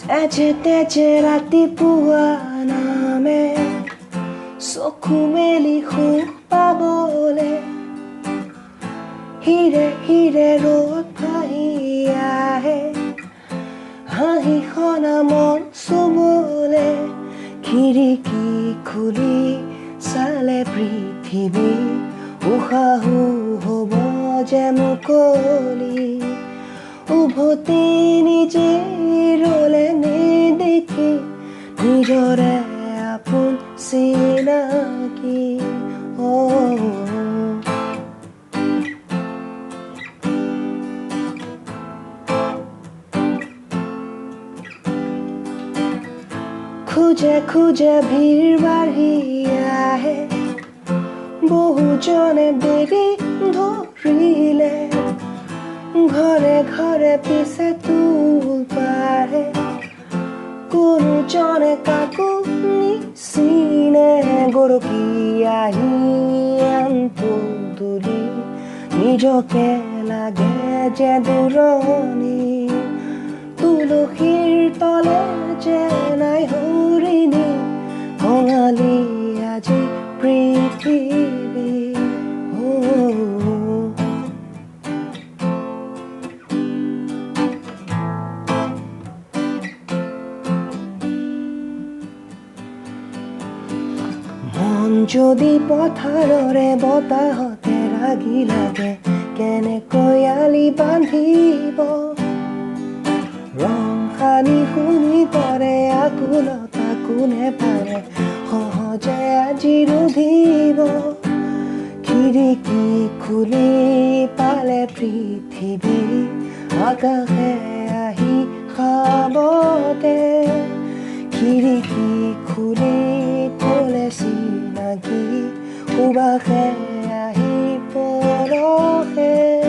তেজে ৰাতিপুৱা নামে চকু মেলি সুখ পাবলে হিৰে হিৰে ৰ'দ ভাহি আহে হাঁহি সনা মন চুবলে খিৰিকী খুলি চালে পৃথিৱী উশাহু হ'ব যে মুকলি উভতি নিজে ৰলে নেদেখি নিজৰে আপোন চিনাকি খুঁজে খুঁজে ভিৰ বাঢ়ি আহে বহুজনে বেৰি ধৰিলে ঘৰে ঘৰে পিছে তুল পাৰে কোনোজনে কাকো নিচিনে গৰকি আহি আনটো তুলি নিজকে লাগে যে দূৰণি তুলসীৰ তলে যে নাই হৰিণী কঙালী আজি পৃথিৱী মন যদি পথাৰৰে বতাহতে ৰাগি লাগে কেনেকৈ আলি বান্ধিব ৰং সানি শুনি পৰে আকুলতা কোনে পাৰে সহজে আজি ৰুধিব খিৰিকী খুলি পালে পৃথিৱী আকাশে আহি খাবতে খিৰিকী খুলি থলে চিনাকি সুবাসে আহি পৰহে